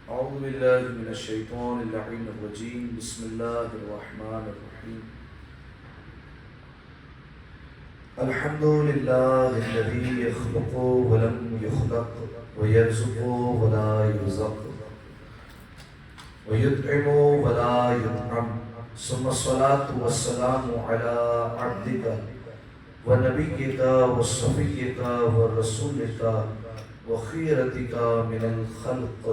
أعوذ بالله من الشيطان اللعين الرجيم بسم الله الرحمن الرحيم الحمد لله الذي يخلق ولم يخلق ويرزق ولا يرزق ويطعم ولا يطعم ثم الصلاة والسلام على عبدك ونبيك وصفيك ورسولك وخيرتك من الخلق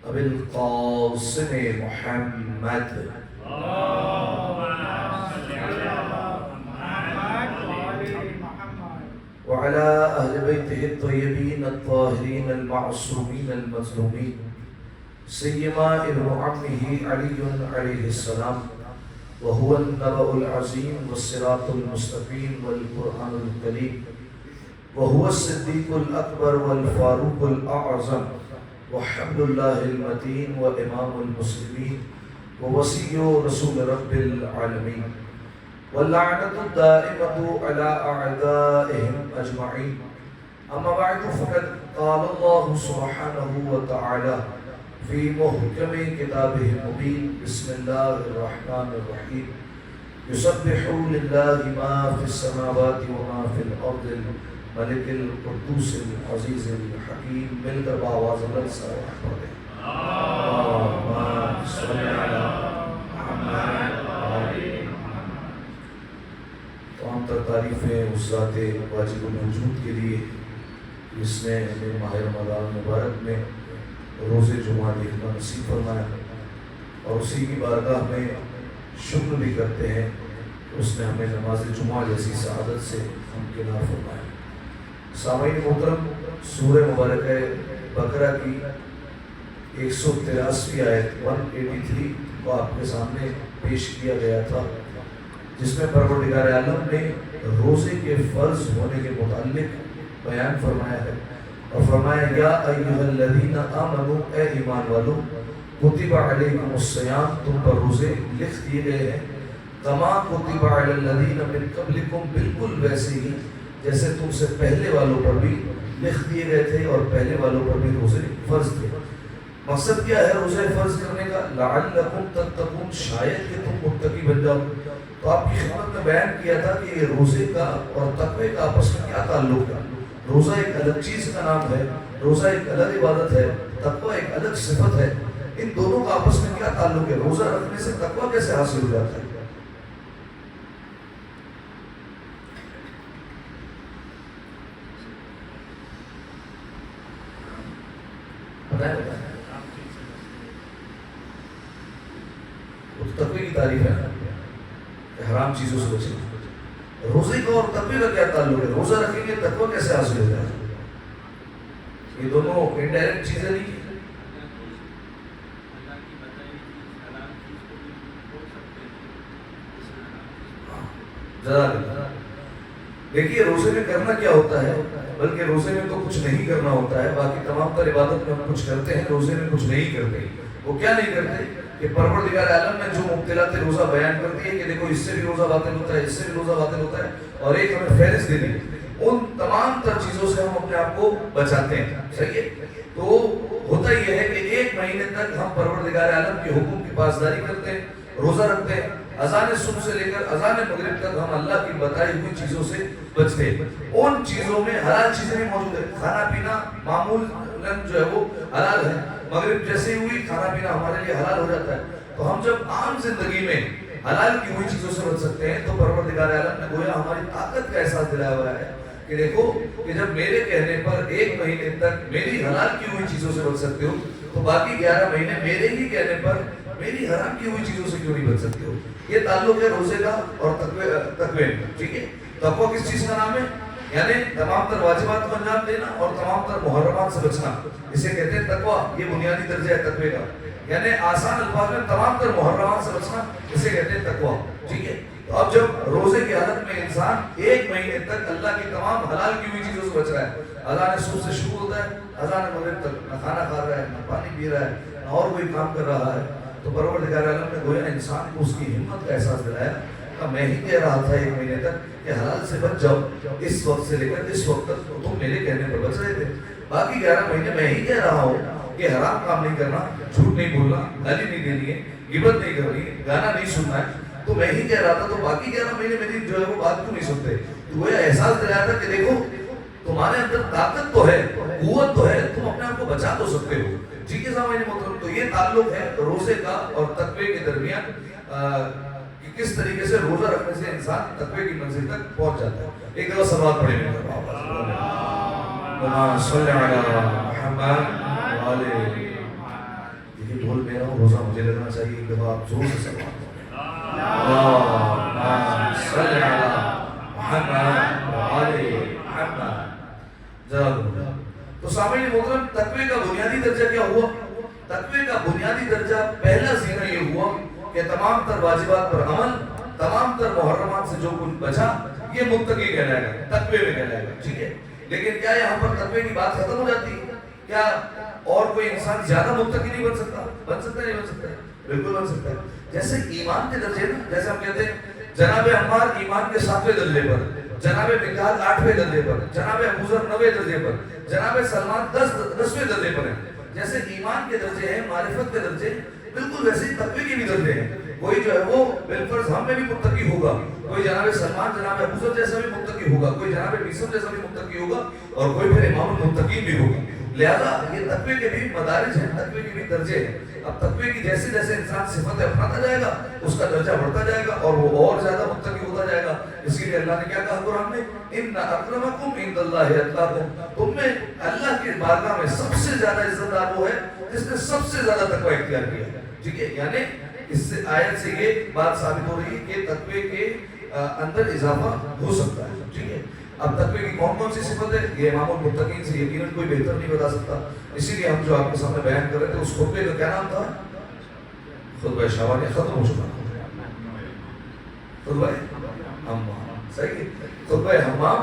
أبي القاسم محمد وعلى أهل بيته الطيبين الطاهرين المعصومين المظلومين سيما ابن عمه علي عليه السلام وهو النبأ العظيم والصراط المستقيم والقرآن الكريم وهو الصديق الأكبر والفاروق الأعظم وحبل الله المتين وإمام المسلمين ووصي رسول رب العالمين واللعنة الدائمة على أعدائهم أجمعين أما بعد فقد قال الله سبحانه وتعالى في محكم كتابه المبين بسم الله الرحمن الرحيم يسبح لله ما في السماوات وما في الأرض ملك القدوس العزيز الحكيم مل کر بآواز بلند سارے پڑھیں اللهم صل علی محمد تمام تر تعریفیں اس ذات واجب الوجود کے لیے جس نے ہمیں ماہ رمضان مبارک میں روز جمعہ دیکھنا نصیب فرمایا اور اسی کی بارگاہ میں شکر بھی کرتے ہیں اس نے ہمیں نماز جمعہ جیسی سعادت سے ہمکنار فرمایا۔ سامعین محترم، سورہ مبارکہ بقرہ کی 183 آیت 183 کو آپ کے سامنے پیش کیا گیا تھا، جس میں پروردگار عالم نے روزے کے فرض ہونے کے متعلق بیان فرمایا ہے اور فرمایا یا ایھا الذین آمنوا، اے ایمان والو، کتب علیکم الصیام، تم پر روزے لکھ دیے گئے ہیں، کما کتب علی الذین من قبلکم، بالکل ویسے ہی جیسے تم سے پہلے والوں پر بھی لکھ دیے گئے تھے اور پہلے والوں پر بھی روزے فرض تھے۔ مقصد کیا ہے روزے فرض کرنے کا؟ لعلکم تتقون، شاید کہ تم متقی بن جاؤ۔ تو آپ کی خدمت میں بیان کیا تھا کہ یہ روزے کا اور تقوی کا آپس میں کیا تعلق ہے۔ روزہ ایک الگ چیز کا نام ہے، روزہ ایک الگ عبادت ہے، تقوی ایک الگ صفت ہے، ان دونوں کا آپس میں کیا تعلق ہے؟ روزہ رکھنے سے تقوی کیسے حاصل ہو جاتا ہے؟ تقوی کی تعریف ہے کہ حرام چیزوں سے بچنا۔ روزے کا اور تقوی کا کیا تعلق ہے؟ روزہ رکھیں گے تقوی کیسے حاصل ہو جائے؟ یہ دونوں انڈائریکٹ چیزیں نہیں ہیں۔ دیکھیے روزے میں کرنا کیا ہوتا ہے، بلکہ روزے میں تو کچھ نہیں کرنا ہوتا ہے، باقی تمام تر عبادت میں ہم کچھ کرتے ہیں، روزے میں کچھ نہیں کرتے۔ وہ کیا نہیں کرتے کہ پروردگار عالم نے جو مبتلات روزہ بیان کر دی ہے کہ دیکھو اس سے بھی روزہ باطل ہوتا ہے، اس سے بھی روزہ باطل ہوتا ہے، اور ایک ہمیں فہرست دے دی، ان تمام تر چیزوں سے ہم اپنے آپ کو بچاتے ہیں۔ صحیح ہے؟ تو ہوتا یہ ہے کہ ایک مہینے تک ہم پروردگار عالم کے حکم کی پاسداری کرتے ہیں، روزہ رکھتے ہیں، اذان صبح سے لے کر اذان مغرب تک ہم اللہ کی بتائی ہوئی چیزوں سے بچتے ہیں۔ ان چیزوں میں حلال چیزیں بھی موجود ہیں، کھانا پینا معمول جو ہے وہ حلال ہے، مغرب جیسے ہی ہوئی کھانا پینا ہمارے لیے حلال ہو جاتا ہے۔ تو ہم جب عام زندگی میں حلال کی ہوئی چیزوں سے بچ سکتے ہیں تو پروردگار عالم نے گویا ہماری طاقت کا احساس دلایا ہوا ہے کہ دیکھو کہ جب میرے کہنے پر ایک مہینے تک میری حلال کی ہوئی چیزوں سے بچ سکتے ہو تو باقی 11 مہینے میرے ہی کہنے پر میری حرام کی ہوئی چیزوں سے کیوں نہیں بچ سکتے ہو؟ یہ تعلق ہے روزے کا اور تقوی۔ ٹھیک ہے؟ تقوی کس چیز کا نام ہے؟ یعنی تمام تر واجبات کو انجام دینا اور تمام تر محرمات سے بچنا، اسے کہتے ہیں تقوی۔ یہ بنیادی درجہ ہے تقوی کا، یعنی آسان الفاظ میں تمام تر محرمات سے بچنا، اسے کہتے ہیں تقوی۔ ٹھیک ہے؟ تو اب جب روزے کی حالت میں انسان ایک مہینے تک اللہ کی تمام حلال کی ہوئی چیزوں سے بچ رہا ہے، اذان صبح سے شروع ہوتا ہے، اذان مغرب تک نہ کھانا کھا رہا ہے، نہ پانی پی رہا ہے، نہ اور کوئی کام کر رہا ہے، تو پروردگار عالم نے گویا انسان کو اس کی ہمت کا احساس دلایا کہ میں ہی کہہ رہا تھا ایک مہینے تک کہ حلال سے بچ جاؤ، اس وقت سے لے کر اس وقت تک تم میرے کہنے پر بچ رہے تھے، باقی 11 مہینے میں ہی کہہ رہا ہوں یہ حرام کام نہیں کرنا، جھوٹ نہیں بولنا، گالی نہیں دینی ہے، غیبت نہیں کرنی ہے، گانا نہیں سننا ہے. تو میں ہی کہہ رہا تھا، تو باقی 11 مہینے میری جو ہے وہ بات کیوں نہیں سنتے؟ تو وہ احساس دلایا تھا کہ دیکھو تمہارے اندر طاقت تو ہے، قوت تو ہے، تم اپنے آپ کو بچا تو سکتے ہو. ٹھیک ہے سامعین محترم، تو یہ تعلق ہے روزے کا اور تقوی کے درمیان کہ کس طریقے سے روزہ رکھنے سے انسان تقوی کی منزل تک پہنچ جاتا ہے. ایک دفعہ سلوات پڑھیں گے صلی علی محمد والے. یہ ڈھول میرا روزہ مجھے لگنا چاہیے. ایک دفعہ آپ زور سے سلوات صلی علی محمد والے محمد. تو سامعین محترم، تقوی کا بنیادی درجہ کیا ہوا؟ تقوی کا بنیادی درجہ پہلا زینہ یہ ہوا کہ تمام تر واجبات پر عمل، تمام تر محرمات سے جو کچھ بچا، یہ متقی کہلائے گا، تقوی میں کہلائے گا. ٹھیک ہے، لیکن کیا یہاں پر تقوی کی بات ختم ہو جاتی ہے؟ کیا اور کوئی انسان زیادہ متقی نہیں بن سکتا؟ بن سکتا ہے نہیں بن سکتا ہے؟ بالکل بن سکتا ہے. جیسے ایمان کے درجے نا، جیسے ہم کہتے ہیں جناب عمار ایمان کے 7ویں درجے پر، جناب مقداد 8ویں درجے پر، جناب ابوذر 9ویں درجے پر، جناب سلمان 10ویں درجے پر ہیں. جیسے ایمان کے درجے ہیں، معرفت کے درجے، بالکل ویسے ہی تقوی کے بھی درجے ہیں. کوئی جو ہے وہ بالفرض ہم میں بھی متقی ہوگا، کوئی جناب سلمان جناب ابوذر جیسا بھی متقی ہوگا، کوئی جناب بیسم جیسا بھی متقی ہوگا، اور کوئی پھر امام المتقین بھی ہوگا. لہذا یہ تقوی کے بھی مدارج ہیں، تقوی کے بھی درجے ہیں. اب تقوی کی جیسے جیسے انسان صفتیں اپناتا جائے گا، اس کا درجہ بڑھتا جائے گا اور وہ اور زیادہ متقی ہوتا جائے گا. اسی لیے اللہ نے کیا کہا قرآن میں، ان اکرمکم عند اللہ اتقاکم. تم میں اللہ کی بارگاہ میں سب سے زیادہ عزت دار وہ ہے جس نے سب سے زیادہ تقوی اختیار کیا. ٹھیک ہے، یعنی اس سے آیت سے یہ بات ثابت ہو رہی ہے کہ تقوی کے اندر اضافہ ہو سکتا ہے. ٹھیک ہے، اب تقوی کی کون کون سی صفت ہے یہ امام المتقین سے یقیناً کوئی بہتر نہیں بتا سکتا. اسی لیے ہم جو آپ کے سامنے بیان کر رہے تھے اس خطبے کا کیا نام تھا؟ خطبہ شعبانیہ. ختم ہو چکا خطبہ حمام. صحیح ہے، خطبہ حمام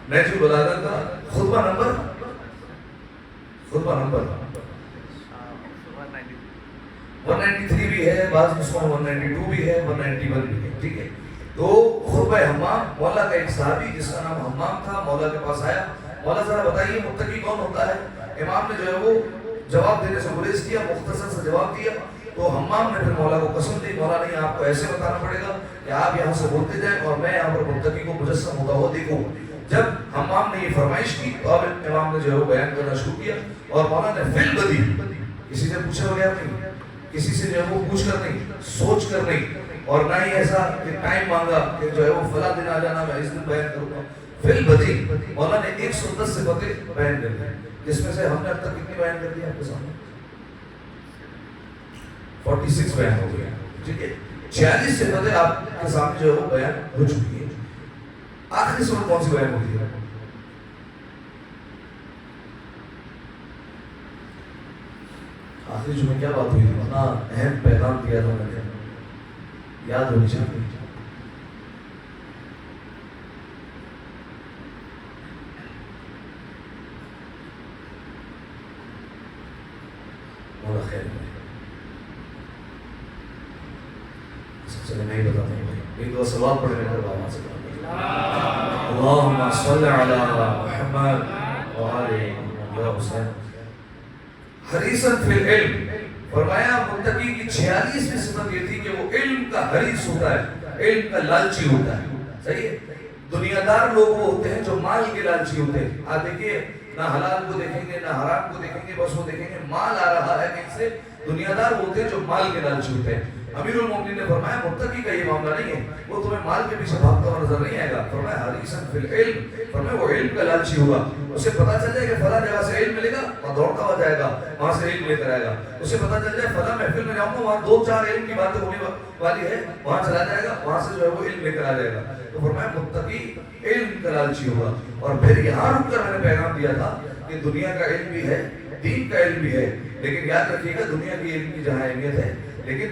نہج البلاغہ کا خطبہ نمبر 193 بھی ہے، بعض نسخوں میں 192 بھی ہے، 191 بھی ہے. ٹھیک ہے، تو خطبہ حمام، مولا کا ایک صحابی جس کا نام حمام تھا مولا کے پاس آیا. مولا ذرا بتائیے متقی کون ہوتا ہے؟ امام نے جو ہے وہ جواب دینے سے گریز کیا، مختصر سے جواب دیا. تو حمام نے پھر مولا کو قسم دی، مولا نہیں آپ کو ایسے بتانا پڑے گا کہ آپ یہاں سے بولتے جائیں اور میں یہاں پر متقی کو مجسم ہوتا ہوا دیکھوں. جب حمام نے یہ فرمائش کی تو اب امام نے جو ہے وہ بیان کرنا شروع کیا اور مولا نے فل بدی، کسی سے پوچھے بغیر نہیں، کسی سے جو ہے وہ پوچھ کر نہیں، سوچ کر نہیں، اور نہ ہی ایسا کہ ٹائم مانگا کہ جو ہے وہ فلاں دن آ جانا میں اس دن بیان کروں گا. فل بدی مولا نے 110 صفتیں بیان کر دی، جس میں سے ہم نے اب تک کتنی بیان کر دی آپ کے سامنے؟ 46 بیان ہو گیا. ٹھیک ہے، 46 صفتیں آپ کے سامنے جو ہے وہ بیان ہو چکی ہے. آخری صفت کون سی بیان ہوئی ہے؟ آخری جمعے کیا بات ہوئی تھی؟ اتنا اہم پیغام دیا تھا میں نے، یاد ہونی چاہیے. مولا خیر میں چلے میں ہی بتاتا ہوں. ایک دو سوال پڑھ رہے ہیں بابا سے، اللہم صلی علی محمد وآلہ حسین. حریصاً فی العلم، فرمایا متقی کی 46ویں صفت یہ تھی کہ وہ علم کا حریص ہوتا ہے، علم کا لالچی ہوتا ہے. صحیح ہے، دنیا دار لوگ وہ ہوتے ہیں جو مال کے لالچی ہوتے ہیں. آپ دیکھیے نہ حلال کو دیکھیں گے نہ حرام کو دیکھیں گے، بس وہ دیکھیں گے مال آ رہا ہے کہیں سے. دنیا دار وہ ہوتے ہیں جو مال کے لالچی ہوتے ہیں. امیر المومنین نے فرمایا متقی کا یہ معاملہ نہیں ہے، وہ تمہیں مال کے پیچھے بھاگتا ہوا نظر نہیں آئے گا. فرمایا حریصاً فی العلم، فرمایا وہ علم کا لالچی ہوگا. اسے پتا چل جائے کہ فلاں جگہ سے علم ملے گا، وہاں دوڑتا ہوا جائے گا، وہاں سے علم لے کر آئے گا. اسے پتا چل جائے فلاں محفل میں جاؤں گا، وہاں 2-4 علم کی باتیں ہونے والی ہے، وہاں چلا جائے گا، وہاں سے جو ہے وہ علم لے کر آ جائے گا. تو فرمایا متقی علم کا لالچی ہوگا. اور پھر یہاں رک کر میں نے پیغام دیا تھا کہ دنیا کا علم بھی ہے، دین کا علم بھی ہے، لیکن یاد رکھیے گا دنیا کی علم کی جہاں اہمیت ہے، لیکن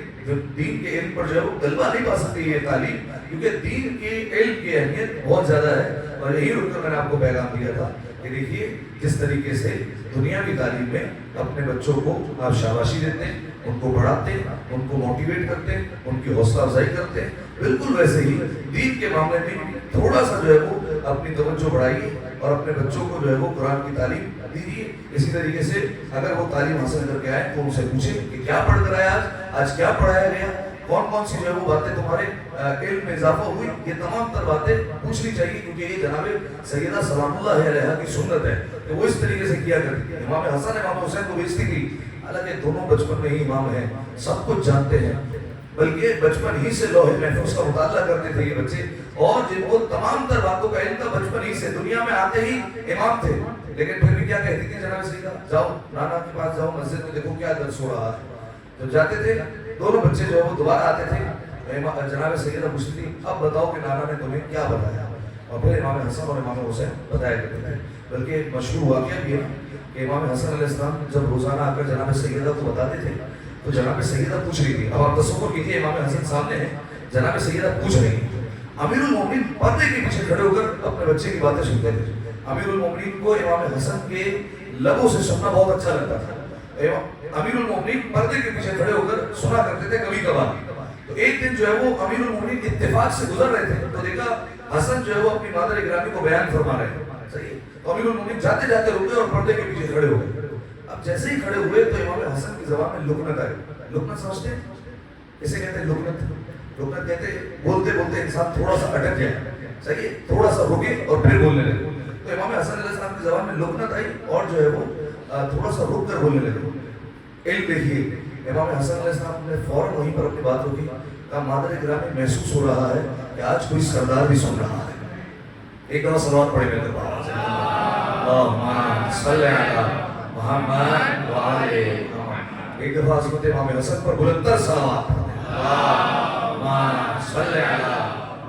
دین کے علم پر جو ہے وہ غلبہ نہیں پا سکتی یہ تعلیم، کیونکہ دین کے علم کی اہمیت بہت زیادہ ہے. اور یہی رک کر میں نے آپ کو پیغام دیا تھا کہ دیکھیے جس طریقے سے دنیا کی تعلیم میں اپنے بچوں کو آپ شاباشی دیتے ہیں، ان کو پڑھاتے ہیں، ان کو موٹیویٹ کرتے ہیں، ان کی حوصلہ افزائی کرتے ہیں، بالکل ویسے ہی دین کے معاملے میں تھوڑا سا جو ہے وہ اپنی توجہ بڑھائیے. اور اپنے بچوں کو جو ہے وہ قرآن کی تعلیم دیجیے. اسی طریقے سے اگر وہ تعلیم حاصل کر کے آئے تو ان سے پوچھیں کہ کیا پڑھ کر آیا آج کیا پڑھایا گیا, کون کون سی جو ہے وہ باتیں تمہارے علم میں اضافہ ہوئی. یہ تمام تر باتیں پوچھنی چاہیے, کیونکہ یہ جناب سیدہ سلام اللہ علیہا کی سنت ہے کہ وہ اس طریقے سے کیا کرتی تھی. امام حسن امام حسین کو بیچتی تھی, حالانکہ دونوں بچپن میں ہی امام ہیں, سب کچھ جانتے ہیں, بلکہ بچپن ہی سے لوح محفوظ کا مطالعہ کرتے تھے یہ بچے, اور جن کو تمام تر باتوں کا علم تھا بچپن ہی سے, دنیا میں آتے ہی امام تھے. لیکن پھر بھی کیا کہتی تھی جناب سیدہ, جاؤ نانا کے پاس جاؤ, مسجد میں دیکھو کیا درس ہو رہا ہے. جب جاتے تھے دونوں بچے جو ہے وہ دوبارہ آتے تھے, جناب سیدہ پوچھتی تھی اب بتاؤ کہ نانا نے تمہیں کیا بتایا, اور پھر امام حسن اور امام حسین بتایا کرتے تھے. بلکہ مشہور واقعہ بھی ہے کہ امام حسن علیہ السلام جب روزانہ آ کر جناب سیدہ کو بتاتے تھے تو جناب سیدہ پوچھ رہی تھی. اب آپ تصور کیجیے امام حسن سامنے ہیں, جناب سیدہ پوچھ رہی ہیں. امیر المومنین پردے کے پیچھے کھڑے ہو کر اپنے بچے کی باتیں سنتے تھے. امیر المومنین کو امام حسن کے لبوں سے سننا بہت اچھا لگتا تھا. امیر المومنین پردے کے پیچھے کھڑے ہو کر سنا کرتے تھے کبھی کبھار. تو ایک دن جو ہے وہ امیر المومنین اتفاق سے گزر رہے تھے تو دیکھا حسن جو ہے وہ اپنی مادر گرامی کو بیان فرما رہے ہیں. صحیح ہے, تو امیر المومنین جاتے جاتے رکے اور پردے کے پیچھے کھڑے ہو گئے. اب جیسے ہی کھڑے ہوئے تو امام حسن کی زبان میں لکنت آئی. لکنت سمجھتے ہیں اسے کہتے ہیں لکنت. لکنت کہتے ہیں بولتے بولتے انسان تھوڑا سا اٹک جائے, صحیح ہے, تھوڑا سا رکے اور پھر بولنے لگے. تو امام حسن علیہ السلام کی زبان میں لکنت آئی اور جو ہے وہ تھوڑا سا رک کر بولنے لگے. علم دیکھیے, امام حسن علیہ السلام نے فوراً وہیں پر اپنی بات روکی, کہا مادر گرامی محسوس ہو رہا ہے کہ آج کوئی سردار بھی سن رہا ہے. ایک دفعہ صلوات پڑھے میرے پاس, اللہم صلی علی محمد وآلہ محمد. ایک دفعہ حضرت امام حسن پر بلندر صلوات, اللہم صلی علی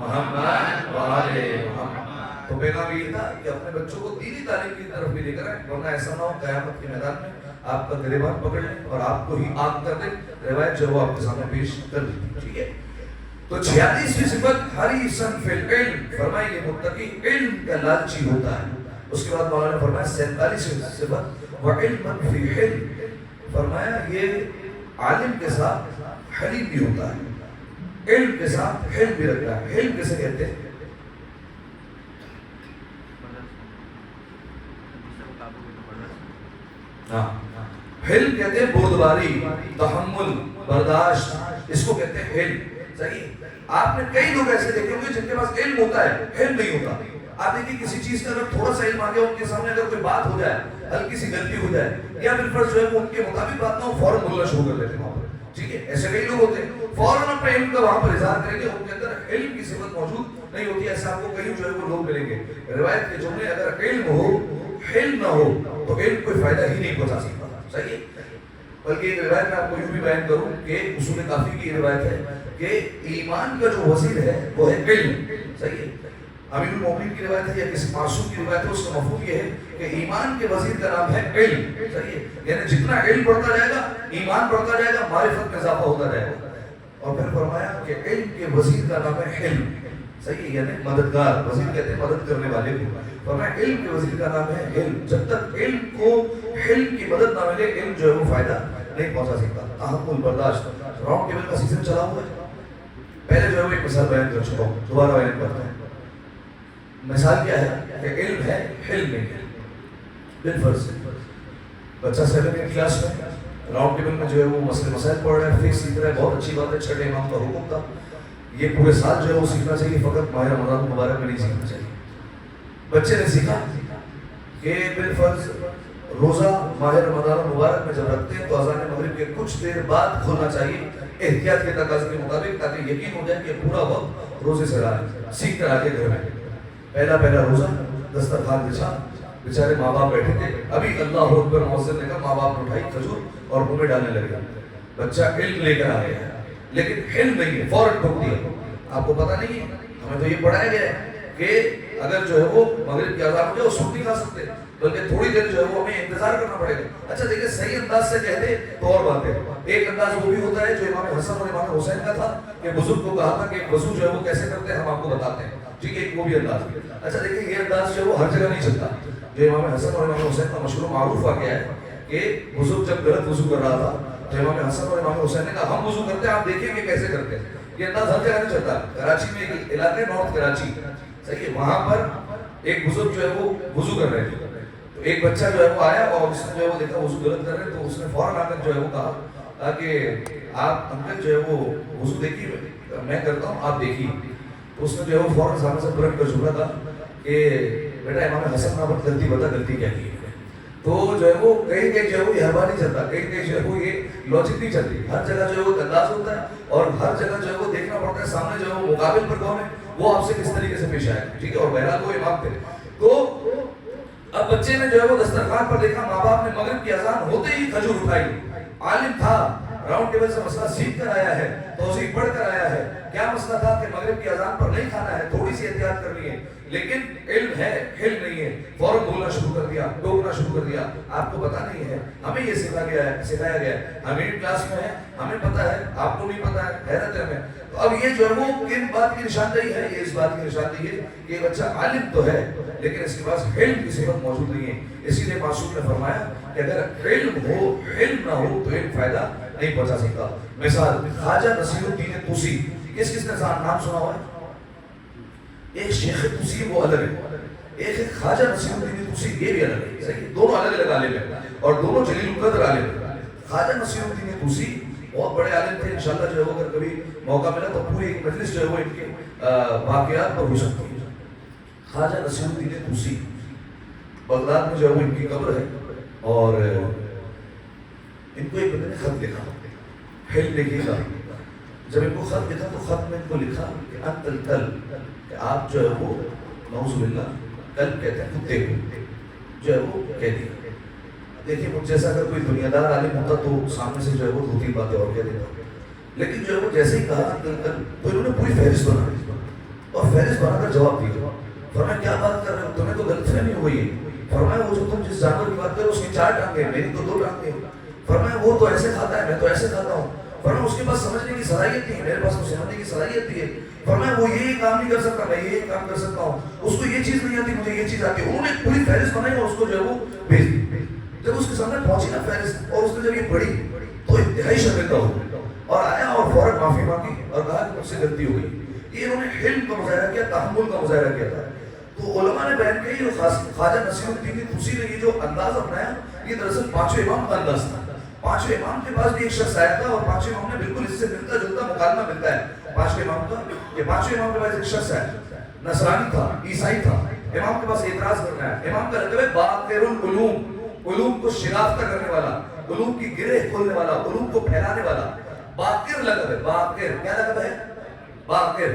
محمد وآلہ محمد. تو پیغام یہ تھا کہ اپنے بچوں کو دینی تعلیم کی طرف بھی لے کر آئیں, ورنہ ایسا نہ ہو قیامت کے میدان میں آپ کا گریبان پکڑ لیں اور آپ کو ہی آگ کر دیں. روایت جو وہ آپ کے سامنے پیش کر دی. ٹھیک ہے, تو 46ویں صفت حریصن فی العلم, فرمائے یہ متقی علم کا لالچی ہوتا ہے. اس کے بعد مولانا نے فرمایا 47ویں صفت وعلما فی حلم, فرمایا یہ عالم کے ساتھ حلیم بھی ہوتا ہے, علم کے ساتھ حلم بھی رکھتا ہے. حلم کیسے کہتے ہیں؟ حلم کہتے ہیں بردباری, تحمل, برداشت, اس کو کہتے ہیں حلم. صحیح, آپ نے کئی لوگ ایسے دیکھے ہوں گے جن کے پاس علم ہوتا ہے حلم نہیں ہوتا. آپ دیکھیں کسی چیز کا اگر تھوڑا سا علم آ گیا, ان کے سامنے اگر کوئی بات ہو جائے, ہلکی سی غلطی ہو جائے یا پھر فرض جو ہے وہ ان کے مطابق بات نہ ہو, فوراً بولنا شروع کر دیتے ہیں وہاں پر. ٹھیک ہے, ایسے کئی لوگ ہوتے ہیں فوراً اپنے علم کا وہاں پر اظہار کریں گے, ان کے اندر علم کی صفت موجود نہیں ہوتی. ایسے آپ کو کہیں جو ہے وہ لوگ ملیں گے. روایت کے جملے اگر علم ہو حلم نہ ہو تو علم کوئی فائدہ ہی نہیں پہنچا سکتا. صحیح ہے, بلکہ ایک روایت میں آپ کو یوں بھی بیان کروں کہ اصول کافی کی روایت ہے کہ ایمان کا جو وزیر ہے وہ ہے علم. صحیح ہے, امیر المومنین کی روایت ہے یا کسی معصوم کی روایت ہے, اس کا مفہوم یہ ہے کہ ایمان کے وزیر کا نام ہے علم. صحیح ہے, یعنی جتنا علم بڑھتا جائے گا ایمان بڑھتا جائے گا, معرفت میں اضافہ ہوتا جائے گا. اور پھر فرمایا کہ علم کے وزیر کا نام ہے حلم. صحیح ہے, یعنی مددگار, وزیر کہتے ہیں مدد کرنے والے کو. فرمایا علم کے وزیر کا نام ہے علم. جب تک علم کو حلم کی مدد نہ ملے علم جو ہے وہ فائدہ نہیں پہنچا سکتا. تحمل, برداشت. راؤنڈ ٹیبل کا سیزن چلا ہوا ہے, پہلے جو ہے وہ ایک مثال بیان کر چکا ہوں, دوبارہ بیان کرتا ہوں. مثال کیا ہے کہ علم ہے حلم نہیں ہے. بالفرض بچہ 7 کلاس میں راؤنڈ ٹیبل میں جو ہے وہ مسئلے مسائل پڑھ رہا ہے, فقہ سیکھ رہا ہے, بہت اچھی بات ہے, چھٹے امام کا حکم تھا. یہ پورے سال جو ہے وہ سیکھنا چاہیے, فقط ماہ رمضان مبارک میں نہیں سیکھنا چاہیے. بچے نے سیکھا کہ بالفرض روزہ ماہ رمضان مبارک میں جب رکھتے ہیں تو اذان مغرب کے کچھ دیر بعد کھولنا چاہیے احتیاط کے تقاضے کے مطابق, تاکہ یقین ہو جائے کہ پورا وقت روزے سے رہا ہے. سیکھ کر آ کے گھر میں پہلا روزہ دسترخوان بچھا, بیچارے ماں باپ بیٹھے تھے, ابھی اللہ اکبر مؤذن نے کہا, ماں باپ نے اٹھائی کھجور اور منہ میں ڈالنے لگے. بچہ علم لے کر آ گیا ہے لیکن علم نہیں ہے, فوراً ٹھوک دیا. آپ کو پتہ نہیں ہے, ہمیں تو یہ پڑھایا گیا ہے کہ اگر جو ہے وہ مغرب کی اذان ہو جائے وہ سن نہیں کھا سکتے, بلکہ تھوڑی دیر جو ہے وہ ہمیں انتظار کرنا پڑے گا. اچھا دیکھیں, صحیح انداز سے کہتے تو اور بات ہے. ایک انداز وہ بھی ہوتا ہے جو امام حسن اور امام حسین کا تھا کہ بزرگ کو کہا تھا کہ وضو جو ہے وہ کیسے کرتے ہیں ہم آپ کو بتاتے ہیں. ٹھیک ہے, وہ بھی انداز. اچھا دیکھیں, یہ انداز جو ہے وہ ہر جگہ نہیں چلتا. جو امام حسن اور امام حسین کا مشہور معروف واقعہ ہے کہ بزرگ جب غلط وضو کر رہا تھا تو امام حسن اور امام حسین نے کہا ہم وضو کرتے ہیں, آپ دیکھیں گے کیسے کرتے ہیں. یہ انداز ہر جگہ نہیں چلتا. کراچی میں ایک علاقہ ہے نارتھ کراچی, صحیح ہے, وہاں پر ایک بزرگ جو ہے وہ وضو کر رہے تھے، تو ایک بچہ جو ہے وہ آیا اور اس نے جو ہے وہ دیکھا وضو غلط کر رہے ہیں، تو اس نے فوراً آ کر جو ہے وہ کہا کہ آپ انکل جو ہے وہ وضو دیکھیے، میں کرتا ہوں آپ دیکھیے. تو اس نے جو ہے وہ فوراً سامنے سے پلٹ کر جھکا تھا کہ بیٹا امام حسن نے آپ غلطی بتا، غلطی کیا کی ہے. تو جو ہے وہ کہیں کہیں جو ہے وہ یہ ہربا نہیں چلتا، کہیں کہیں جو ہے وہ یہ لاجک نہیں چلتی، ہر جگہ جو ہے وہ انداز ہوتا ہے اور ہر جگہ جو ہے وہ دیکھنا پڑتا ہے سامنے جو ہے وہ مقابل پر کون ہے، وہ آپ سے کس طریقے سے پیش آئے. ٹھیک ہے، اور بہرحال وہ امام تھے. تو اب بچے نے جو ہے وہ دسترخوان پر دیکھا، ماں باپ نے مغرب کی اذان ہوتے ہی کھجور اٹھائی. عالم تھا، راؤنڈ ٹیبل سے مسئلہ سیکھ کر آیا ہے، توضیح پڑھ کر آیا ہے. کیا مسئلہ تھا کہ مغرب کی اذان پر نہیں کھانا ہے، تھوڑی سی احتیاط کرنی ہے، لیکن علم ہے، علم نہیں ہے. فوراً بولنا شروع کر دیا، ٹوکنا شروع کر دیا. آپ کو پتا نہیں ہے، ہمیں یہ سکھایا گیا ہے، ہمیں کلاس میں ہے، ہمیں پتا ہے، آپ کو نہیں پتا ہے. حیرت ہے ہمیں. تو اب یہ جو ہے وہ کن بات کی نشاندہی ہے؟ یہ اس بات کی نشاندہی ہے کہ یہ بچہ عالم تو ہے لیکن اس کے پاس علم کی صفت موجود نہیں ہے. اسی لیے معصوم نے فرمایا کہ اگر علم ہو، علم نہ ہو تو علم فائدہ نہیں پہنچا سکتا. مثال خواجہ نصیر الدین طوسی، کس نے نام سنا ہوا ہے؟ ایک شیخ طوسی وہ الگ ہے، ایک خواجہ نصیر الدین طوسی یہ بھی الگ ہے. صحیح، دونوں الگ الگ عالم ہیں اور دونوں جلیل القدر عالم ہیں. خواجہ نصیر الدین طوسی بہت بڑے عالم تھے. انشاءاللہ جو ہے اگر کبھی موقع ملا تو پوری ایک مجلس جو ہے وہ ان کے واقعات پر ہو سکتی ہے. خواجہ نصیر الدین طوسی بغداد میں جو ہے وہ ان کی قبر ہے اور ان کو ایک بندے نے خط لکھا، حلم لکھے گا. جب ان کو خط لکھا تو خط میں ان کو لکھا کہ انت الکلب، کہ آپ جو ہے وہ نعوذ باللہ کلب کہتے ہیں کتے کو، جو ہے وہ کہہ دیا. دیکھیے مجھ جیسا اگر کوئی دنیا دار عالم ہوتا تو سامنے سے جو ہے وہ دو تین باتیں اور کہہ دیتا، لیکن جو ہے وہ جیسے ہی کہا انت الکلب تو انہوں نے پوری فہرست بنا دی اور فہرست بنا کر جواب دیا. فرمایا کیا بات کر رہے ہو، تمہیں تو غلط فہمی ہو گئی ہے. فرمایا وہ جو تم جس جانور کی بات کر رہے ہو اس کی 4 ٹانگیں ہیں، میری تو 2 ٹانگیں ہیں. فرمایا وہ تو ایسے کھاتا ہے، میں تو ایسے کھاتا ہوں. فرمایا اس کے پاس سمجھنے کی صلاحیت نہیں ہے، میرے پاس سمجھنے کی صلاحیت نہیں ہے. فرمایا وہ یہ کام نہیں کر سکتا، میں یہ کام کر سکتا ہوں. اس کو یہ چیز نہیں آتی، مجھے یہ چیز آتی ہے. انہوں نے پوری فہرست بنائی اور اس کو جو ہے وہ بھیج دی. جب اس کے سامنے پہنچی نا فہرست اور اس نے جب یہ پڑھی تو انتہائی شرمندہ ہو اور آیا اور فوراً معافی مانگی اور کہا کہ مجھ سے غلطی ہو گئی. یہ انہوں نے علم کا مظاہرہ کیا، تحمل کا مظاہرہ کیا تھا. تو علماء نے بیان کیا یہ خواجہ نصیر الدین طوسی نے یہ جو انداز اپنایا یہ دراصل 5 امام کا انداز تھا. 5 امام کے پاس بھی ایک شخص آیا تھا اور 5 امام نے بالکل اس سے ملتا جلتا مکالمہ ملتا ہے 5 امام کا. یہ 5 امام کے پاس ایک شخص ہے، نصرانی تھا، عیسائی تھا. امام کے پاس اعتراض کرنا ہے. امام کا لقب ہے باقر العلوم، علوم کو شناختہ کرنے والا، علوم کی گرہ کھولنے والا، علوم کو پھیلانے والا. باقر لقب ہے، باقر کیا لقب ہے؟ باقر.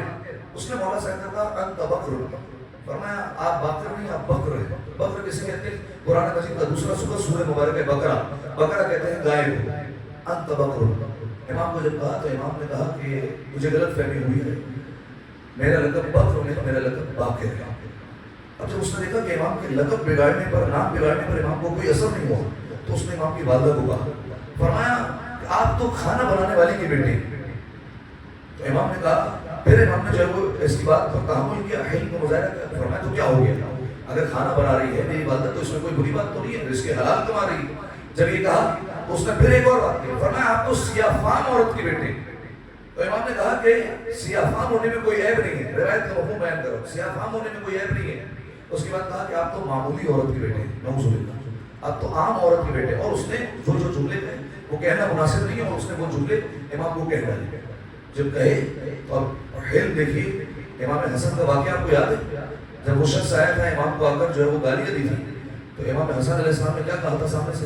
اس نے مولا صاحب نے کہا انت بکر، فرمایا آپ باقر نہیں آپ بکر ہیں. بکر کسے کہتے ہیں؟ قرآن مجید کا دوسرا سورہ مبارک ہے بقرہ. بقرہ کہتے ہیں گائے کو. انت بکر. امام کو جب کہا تو امام نے کہا کہ مجھے غلط فہمی ہوئی ہے، میرا لقب بکر نہیں میرا لقب باقر ہے. اب جب اس نے دیکھا کہ امام کے لقب بگاڑنے پر، نام بگاڑنے پر امام کو کوئی اثر نہیں ہوا تو اس نے امام کی والدہ کو کہا، فرمایا کہ آپ تو کھانا بنانے والی کی بیٹی. تو امام نے کہا، پھر امام نے جو ہے وہ اس کی بات پر تحمل کیا، علم کا مظاہرہ کیا. فرمایا تو کیا ہو گیا، اگر کھانا بنا رہی ہے میری والدہ تو اس میں کوئی بری بات تو نہیں ہے، اس کے حلال کما رہی ہے. جب یہ کہا تو اس نے پھر ایک اور بات کی، فرمایا آپ تو سیاہ فام عورت کی بیٹی. تو امام نے کہا کہ سیاہ فام ہونے میں کوئی عیب نہیں ہے، روایت کا مفہوم بیان کرو، سیاہ فام ہونے میں کوئی عیب نہیں ہے. اس کے بعد کہا کہ آپ تو معمولی عورت کی بیٹے، نعوذ باللہ، آپ تو عام عورت کے بیٹے. اور اس نے جو جملے تھے وہ کہنا مناسب نہیں ہے اور اس نے وہ جملے امام کو کہہ ڈالے. جب کہے تو اب حلم دیکھیے. امام حسن کا واقعہ آپ کو یاد ہے؟ جب وہ شخص آیا تھا امام کو آ کر جو ہے وہ گالیاں دی تھی تو امام حسن علیہ السلام نے کیا کہا تھا سامنے سے؟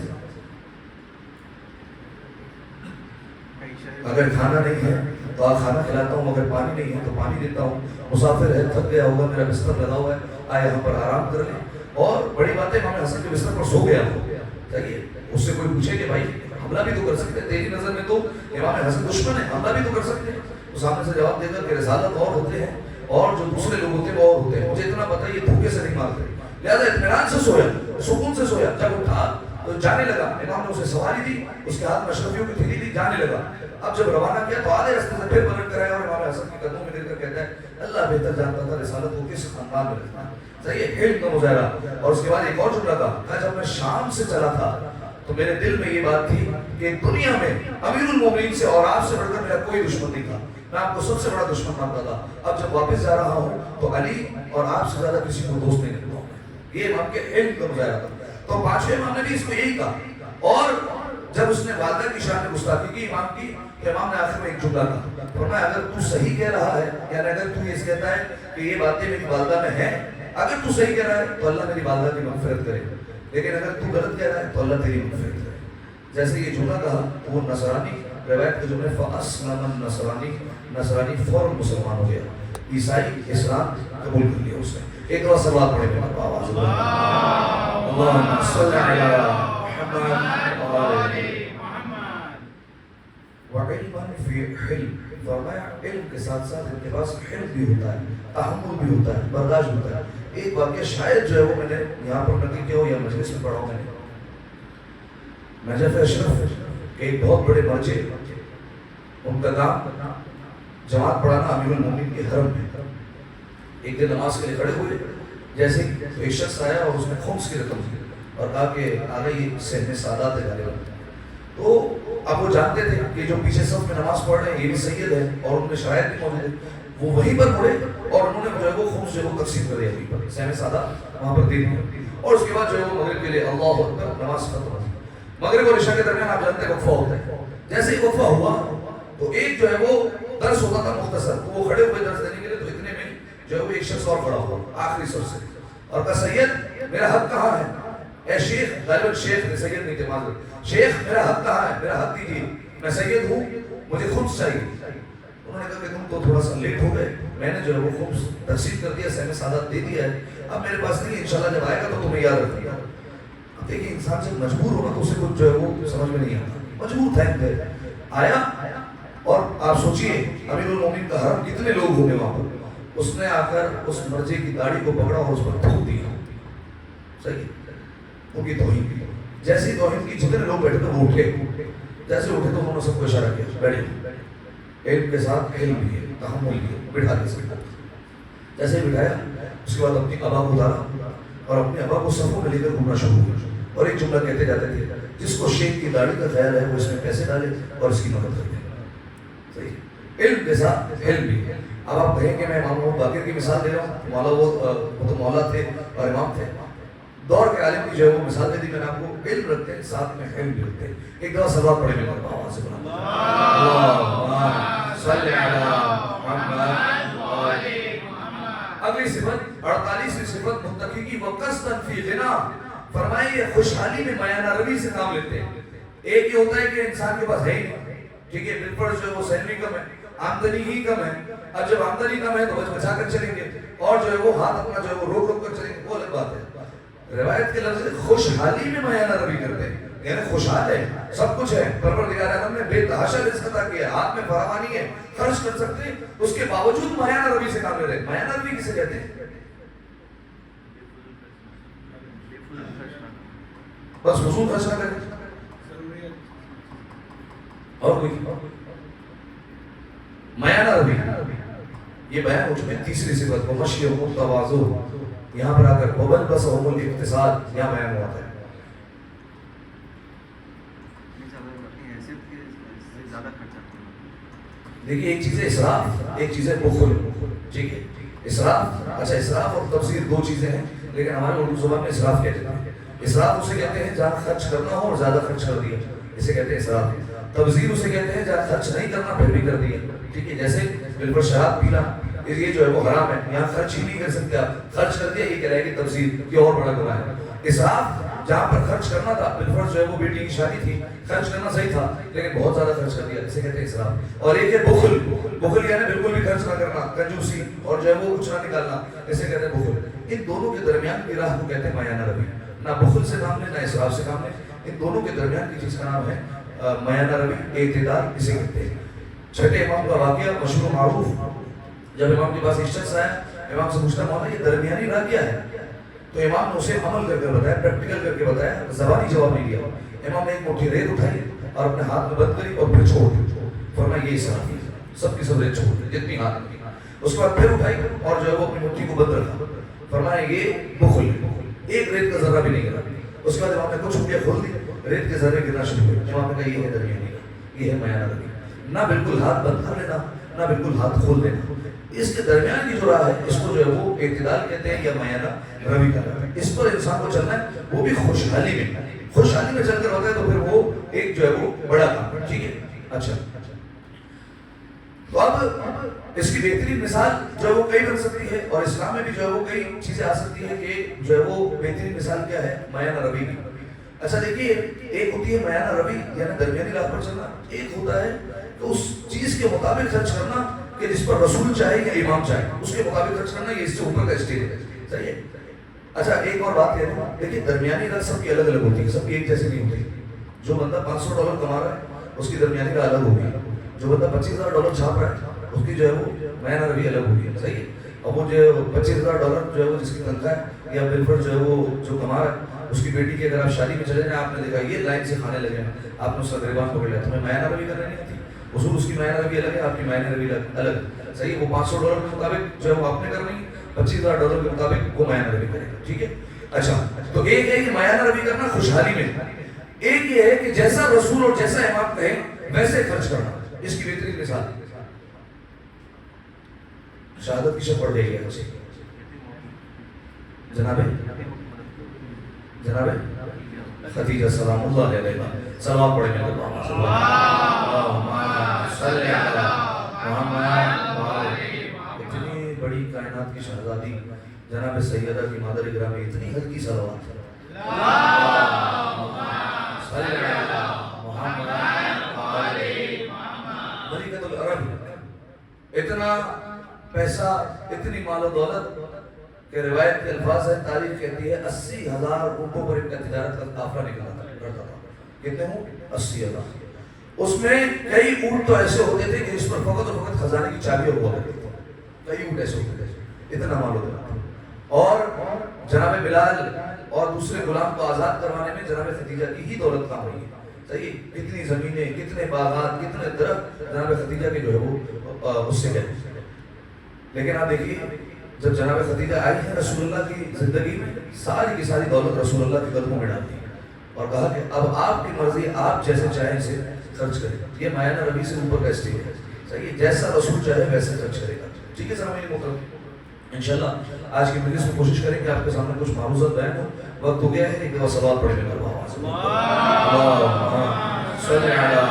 اگر کھانا نہیں ہے تو آپ کھانا کھلاتا ہوں، اگر پانی نہیں ہے تو پانی دیتا ہوں. مسافر ہے، تھک گیا ہوگا، میرا بستر لگا ہوا ہے، آئے یہاں پر آرام کر لیں. اور بڑی بات ہے امام حسن کے بستر پر سو گیا ہو. چاہیے اس سے کوئی پوچھے کہ بھائی حملہ بھی تو کر سکتے ہیں، تیری نظر میں تو امام حسن دشمن ہے، حملہ بھی تو کر سکتے ہیں. تو سامنے سے جواب دے کر کہ رسالت اور ہوتے ہیں اور جو دوسرے لوگ ہوتے ہیں وہ اور ہوتے ہیں، مجھے اتنا پتہ یہ دھوکے سے نہیں مارتے. لہٰذا اطمینان سے سویا، سکون سے سویا. جب اٹھا تو جانے لگا. امام نے اسے سواری دی، اس کے ہاتھ میں اشرفیوں کی تھیلی دی، جانے لگا. اب جب روانہ کیا تو آدھے راستے سے پھر پلٹ کر آیا اور امام حسن کے قدموں میں گر کر کہتا ہے اللہ بہتر جانتا تھا رسالت کو کس خاندان میں رکھنا. صحیح علم کا مظاہرہ. اور اس کے بعد ایک اور جملہ کہا، جب میں شام سے چلا تھا تو میرے دل میں یہ بات تھی کہ دنیا میں امیر المومنین سے اور آپ سے بڑھ کر میرا کوئی دشمن نہیں تھا، میں آپ کو سب سے بڑا دشمن مانتا تھا. اب جب واپس جا رہا ہوں تو علی اور آپ سے زیادہ کسی کو دوست نہیں کرتا. یہ امام کے علم کا مظاہرہ تھا. تو پانچویں امام نے بھی اس کو یہی کہا. اور جب اس نے والدہ کی شان میں گستاخی کی امام کی، تو امام نے آخر میں ایک جملہ کہا، فرمایا اگر تو صحیح کہہ رہا ہے، یعنی اگر تو یہ کہتا ہے کہ یہ باتیں میری والدہ میں ہیں، اگر تو صحیح کہہ رہا ہے تو اللہ میری والدہ کی مغفرت کرے، لیکن اگر تو غلط کہہ رہا ہے تو اللہ تیری مغفرت کرے. جیسے یہ جملہ کہا تو وہ نصرانی، روایت کے جملے فَأَسْلَمَ النَّصْرَانِي، نصرانی فوراً مسلمان ہو گیا، عیسائی اسلام قبول کر لیا اس نے. ایک دفعہ صلوات پڑھیں گے آواز میں، اللہم صلی علی محمد وآلِ محمد. وعلماً فی حلم، فرمایا علم کے ساتھ ساتھ ان کے پاس حلم بھی ہوتا ہے، تحمل بھی ہوتا ہے، برداشت ہوتا ہے. ایک واقعہ شاید جو ہے وہ میں نے یہاں پر نقل کیا ہو یا مجلس میں پڑھا ہوں، میں نے نجف اشرف کے ایک بہت بڑے مرجع، ان کا کام جماعت پڑھانا امیر المومنین کے حرم میں. ایک دن نماز کے لیے کھڑے ہوئے، جیسے ایک شخص آیا اور اس نے خمس کی رقم دی اور کہا کہ آگے یہ صحن سادات ہے غالباً. تو اب وہ جانتے تھے کہ جو پیچھے صف میں نماز پڑھ رہے ہیں یہ بھی سید ہے اور ان میں شرائط بھی موجود ہے. وہ وہیں پر پڑھے اور انہوں نے جو ہے وہ خمس جو ہے وہ تقسیم کر دیا، وہیں پر صحن سادات وہاں پر دے دیا. اور اس کے بعد جو ہے وہ مغرب کے لیے اللہ اکبر نماز ختم. مغرب اور عشاء کے درمیان آپ جانتے ہیں وقفہ ہوتا ہے. جیسے ہی وقفہ ہوا تو ایک جو ہے وہ درس ہوتا تھا مختصر، تو وہ کھڑے ہوئے درس دینے کے لیے، تو اتنے میں جو ہے وہ ایک شخص اور کھڑا ہوا آخری صف سے اور کہا سید میرا حق کہاں ہے؟ اے شیخ، غالباً شیخ نے، سید نہیں تھے معذرت، شیخ میرا حق کہاں ہے؟ میرا حق دیجیے، میں سید ہوں، مجھے خمس چاہیے. انہوں نے کہا کہ تم تو تھوڑا سا لیٹ ہو گئے، میں نے جو ہے وہ خمس تقسیم کر دیا، صحن سادات دے دیا ہے، اب میرے پاس نہیں ہے، انشاءاللہ جب آئے گا تو تمہیں یاد رکھے گا. اب دیکھیں انسان جب مجبور ہونا تو اسے کچھ جو ہے وہ سمجھ میں نہیں آتا. مجبور تھا ان پہ آیا، اور آپ سوچئے امیر المومنین کا حرم کتنے لوگ ہوں گے وہاں پر. اس نے آ کر اس مرجع کی داڑھی کو پکڑا اور اس پر تھوک دیا. صحیح، ان کی توہین کی. جیسی توہین کی جتنے لوگ بیٹھے تھے وہ اٹھے، جیسے اٹھے تو انہوں نے سب کو اشارہ کیا بیٹھے. علم کے ساتھ علم بھی ہے، تحمل بھی ہے، بٹھا دیا سب کو. جیسے بٹھایا اس کے بعد اپنی ابا کو اتارا اور اپنے ابا کو صفوں میں لے کر گھومنا شروع کیا اور ایک جملہ کہتے جاتے تھے، جس کو شیخ کی داڑھی کا خیال ہے وہ اس میں پیسے ڈالے اور اس کی مدد کرے. صحیح، علم کے ساتھ علم بھی. اب آپ کہیں کہ میں امام ابو باقر کی مثال دے رہا ہوں، مولا وہ تو مولا تھے اور امام تھے. دور کے عالم کی جو ہے وہ مثال دے دی میں نے آپ کو. علم رکھتے ہیں ساتھ میں علم بھی رکھتے ہیں. ایک دفعہ صلوات پڑھیں گے آواز سے بنا، اللہم صلی علی محمد وآلِ محمد. اگلی صفت 48ویں صفت متقی کی وقصداً فی غنا. فرمائے یہ خوشحالی میں میانہ روی سے کام لیتے ہیں. ایک یہ ہوتا ہے کہ انسان کے پاس ہے ہی نہیں، ٹھیک ہے، بالکل جو ہے وہ سیلری کم ہے، آمدنی ہی کم ہے. اب جب آمدنی کم ہے تو بچ بچا کر چلیں گے اور جو ہے وہ ہاتھ اپنا جو ہے وہ روک روک کر چلیں گے، وہ الگ بات ہے. روایت کے لفظ خوشحالی میں میانہ روی کرتے ہیں، یعنی خوشحال ہے، سب کچھ ہے، پروردگار عالم نے بے تحاشا رزق عطا کیا ہے، ہاتھ میں فراوانی ہے، خرچ کر سکتے ہیں، اس کے باوجود میانہ روی سے کام لے رہے ہیں. میانہ روی کسے کہتے ہیں؟ بس فضول خرچ نہ کریں. اور کوئی میانہ روی یہ بیان ہو چکے. تیسری صفت کو مشیہم التواضع، یہاں پر آ کر وبن بسہم الاقتصاد یہاں بیان ہوا ہے. دیکھیے ایک چیز ہے اسراف، ایک چیز ہے بخل. ٹھیک ہے، اسراف، اچھا اسراف اور تبذیر دو چیزیں ہیں، لیکن ہمارے اردو زبان میں اسراف کہتے ہیں. اسراف اسے کہتے ہیں جہاں خرچ کرنا ہو اور زیادہ خرچ کر دیا، اسے کہتے ہیں اسراف. تبذیر اسے کہتے ہیں جہاں خرچ نہیں کرنا پھر بھی کر دیا. ٹھیک ہے، جیسے بالکل شراب پینا یہ جو ہے وہ حرام ہے، یہاں خرچ ہی نہیں کر سکتے آپ، خرچ کر دیا یہ کہلائے گی تبذیر، یہ اور بڑا گناہ ہے. اسراف جہاں پر خرچ کرنا تھا، بالفرض جو ہے وہ بیٹی کی شادی تھی، خرچ کرنا صحیح تھا لیکن بہت زیادہ خرچ کر دیا، اسے کہتے ہیں اسراف. اور ایک ہے بخل. بخل یعنی بالکل بھی خرچ نہ کرنا، کنجوسی اور جو ہے وہ کچھ نہ نکالنا، اسے کہتے ہیں بخل. ان دونوں کے درمیان کی راہ کو کہتے ہیں میانہ روی. نہ بخل سے کام لے نہ اسراف سے کام لے، ان دونوں کے درمیان کی چیز کا نام ہے میانہ روی، اعتدال اسے کہتے ہیں. چھٹے امام کا واقعہ مشہور معروف. جب امام کے پاس ایک شخص آیا، امام سے پوچھتا مولانا یہ درمیانی راہ کیا ہے؟ تو امام نے اسے عمل کر کے بتایا، پریکٹیکل کر کے بتایا، زبانی جواب نہیں دیا. امام نے ایک مٹھی ریت اٹھائی اور اپنے ہاتھ میں بند کری اور پھر چھوڑ دی. فرمایا یہ اسراف ہے، سب کی سب ریت چھوڑ دی جتنی ہاتھ میں. اس کے بعد پھر اٹھائی اور جو ہے وہ اپنی مٹھی کو بند رکھا. فرمایا یہ بخل ہے، ایک ریت کا ذرہ بھی نہیں گرا. اس کے بعد امام نے کچھ انگلیاں کھول دی، ریت کے ذرے گرنا شروع ہوئے. امام نے کہا یہ ہے درمیانی راہ، یہ ہے میانہ روی. نہ بالکل ہاتھ بند کر لینا نہ بالکل ہاتھ کھول دینا. اس کے درمیان کی جو راہ ہے اس کو جو ہے وہ اعتدال کہتے ہیں یا میانہ روی کا. اس پر انسان کو چلنا ہے, وہ بھی خوشحالی میں چل کر ہوتا ہے تو پھر وہ ایک جو ہے وہ بڑا کام ہے. ٹھیک ہے. اچھا, تو اب اس کی بہترین مثال جو ہے وہ کئی بن سکتی ہے, اور اسلام میں بھی جو ہے وہ کئی چیزیں آ سکتی ہے کہ جو ہے وہ بہترین مثال کیا ہے, میانہ روی کی. اچھا دیکھیے, ایک ہوتی ہے میانہ روی یعنی درمیانی راہ پر چلنا, ایک ہوتا ہے کہ اس چیز کے مطابق خرچ کرنا کہ جس پر رسول چاہے یا امام چاہے اس کے مطابق خرچ کرنا, یہ اس سے اوپر کا اسٹیج ہے. صحیح ہے. اچھا ایک اور بات کہہ دوں, دیکھیے درمیانی راہ سب کی الگ الگ ہوتی ہے, سب کی ایک جیسی نہیں ہوتی. جو بندہ $500 کما رہا ہے اس کی درمیانی راہ الگ ہوگی, جو بندہ $25,000 چھاپ رہا ہے اس کی جو ہے وہ میانہ روی الگ ہوگی. صحیح ہے. اور وہ جو $25,000 جو ہے وہ جس کی تنخواہ ہے یا بالفرض جو ہے وہ جو کما رہا ہے اس کی بیٹی کی اگر آپ شادی میں چلے جائیں, آپ نے دیکھا یہ لائن سے کھانے لگے ہیں, آپ نے اس کا گریبان پکڑ لیا, تمہیں میانہ روی کرنے نہیں آتی. اصول اس کی میانہ روی الگ ہے, آپ کی میانہ روی الگ. صحیح ہے. وہ $500 کے مطابق جو ہے وہ آپ نے کرنی, $25,000 کے مطابق وہ میانہ روی کرے گا. ٹھیک ہے. اچھا, تو ایک ہے کہ میانہ روی کرنا خوشحالی میں, ایک یہ ہے کہ جیسا رسول اور جیسا امام کہے ویسے خرچ کرنا. اس کی بہترین مثال شہادت کی شب پڑھ لے گیا جناب خدیجہ سلام اللہ علیہ سلام پڑھیں گے. اتنی بڑی کائنات کی شہزادی جناب سیدہ کی مادر گرامی, اتنی ہلکی صلوات ملکۃ العرب, اتنا پیسہ, اتنی مال و دولت کہ روایت کے الفاظ ہے, تاریخ کہتی ہے 80,000 اونٹوں پر ان کا تجارت کا قافلہ نکلتا تھا. کتنے ہوں؟ 80,000. اس میں کئی اونٹ تو ایسے ہوتے تھے کہ اس پر فقط اور فقط خزانے کی چابیاں ہوا کرتی تھی. کئی اونٹ ایسے ہوتے تھے, اتنا مال ہوتا تھا. اور جناب بلال اور دوسرے غلام کو آزاد کروانے میں جناب خدیجہ کی ہی دولت کام ہوئی ہے. صحیح. کتنی زمینیں, کتنے باغات, کتنے درخت جناب خدیجہ کے جو ہے وہ اس سے گئے. لیکن آپ دیکھیے جب جناب خدیجہ آئی ہے رسول اللہ کی زندگی میں, ساری کی ساری دولت رسول اللہ کے قدموں میں ڈال دی اور کہا کہ اب آپ کی مرضی, آپ جیسے چاہیں اسے خرچ کریں. یہ میانہ روی سے اوپر کا اسٹیج ہے. صحیح. جیسا رسول چاہے ویسے خرچ کرے گا. ٹھیک ہے سامعین محترم, انشاءاللہ آج کی مجلس میں کوشش کریں کہ آپ کے سامنے کچھ معروضات بیان ہو. وقت ہو گیا ہے, ایک دفعہ سوال پڑھنے کا. صلی علی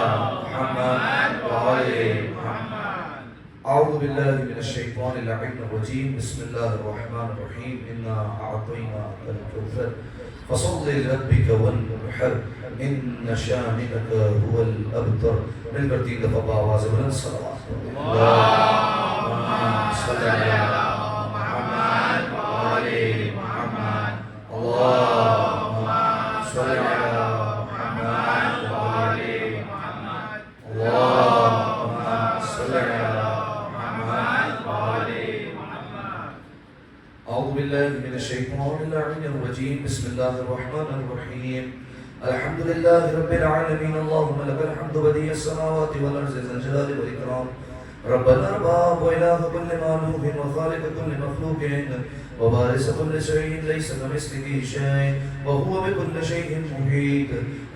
محمد وعلی محمد. اعوذ باللہ من الشیطان اللعین الرجیم. بسم اللہ الرحمن الرحیم. انا اعطیناک الکوثر فصل لربک وانحر ان شانئک هو الابتر. مل کر 3 دفعہ بآواز بلند صلوات. اللہم صلی علی محمد وعلی محمد. اللہم صلی علی محمد وعلی محمد. اللہم صلی علی أعوذ بالله من الشيطان اللعين الرجيم. بسم الله الرحمن الرحيم. الحمد لله رب العالمين. اللهم لك الحمد بديع السماوات والأرض ذا الجلال والإكرام. ربنا الباب وإله كل معلوم وخالق كل مخلوق وبارس كل شيء ليس كمثله شيء وهو بكل شيء محيط.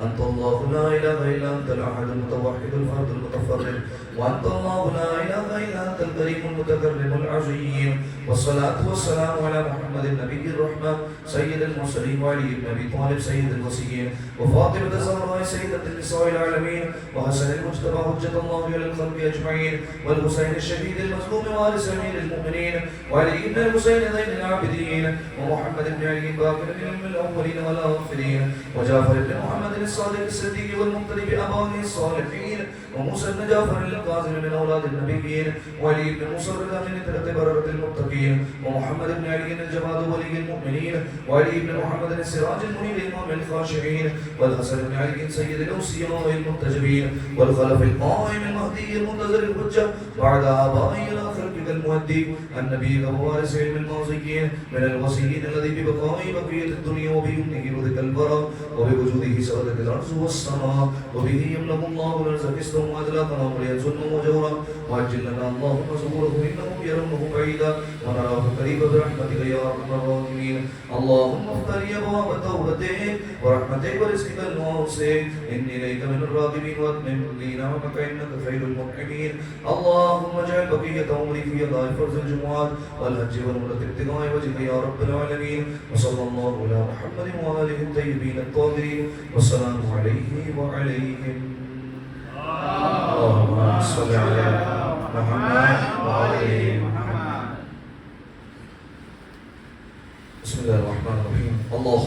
أنت الله لا إله إلا أنت الأحد المتوحد الفرد المتفرد. وأنت الله لا إله إلا أنت الكريم المتكرم العظيم. والصلاة والسلام على محمد النبي الرحمة سيد المرسلين وعلي بن أبي طالب سيد الوصيين وفاطمة الزهراء سيدة النساء العالمين وحسن المجتبى حجة الله على الخلق أجمعين والحسين الشهيد المظلوم وارث أمير المؤمنين وعلي بن الحسين زين العابدين ومحمد بن علي باقر من الأولين والآخرين وجعفر بن محمد الصادق الصديق والمقتدي بأبائه الصالحين وموسى بن جعفر القاسم من أولاد النبيين وعلي بن موسى الرضا من ترة بررة المتقين ومحمد بن علي الجواد ولي المؤمنين وعلي بن محمد السراج المنير إمام الخاشعين والحسن بن علي سيد الأوصياء المنتجبين والخلف القائم المهدي المنتظر الحجة بعد آبائه إلى خلقك المهدي النبي ووارث علم الماضيين من الوصيين الذي ببقائه بقية الدنيا وبيمنه وذك البراء وبوجوده سودك الأرض والسماء وبه يملك الله الرزق قسطا وأدلاكا ومريا وجورا وعجل لنا اللهم زبوره إنه يرونه بعيدا ونراه قريبا برحمتك يا أرحم الراحمين اللهم افتح لي أبواب توبتك ورحمتك ورزقك الواسع إني إليك من الراغبين وأتمم لي نعمك إنك خير المنعمين اللهم اجعل بقية عمري في أداء فرض الجمعات والحج والعمرة ابتغاء وجهك يا رب العالمين وصلى الله على محمد وآله الطيبين الطاهرين والسلام عليه وعليهم اللهم صل على محمد وآل محمد. بسم الله الرحمن الرحيم. الله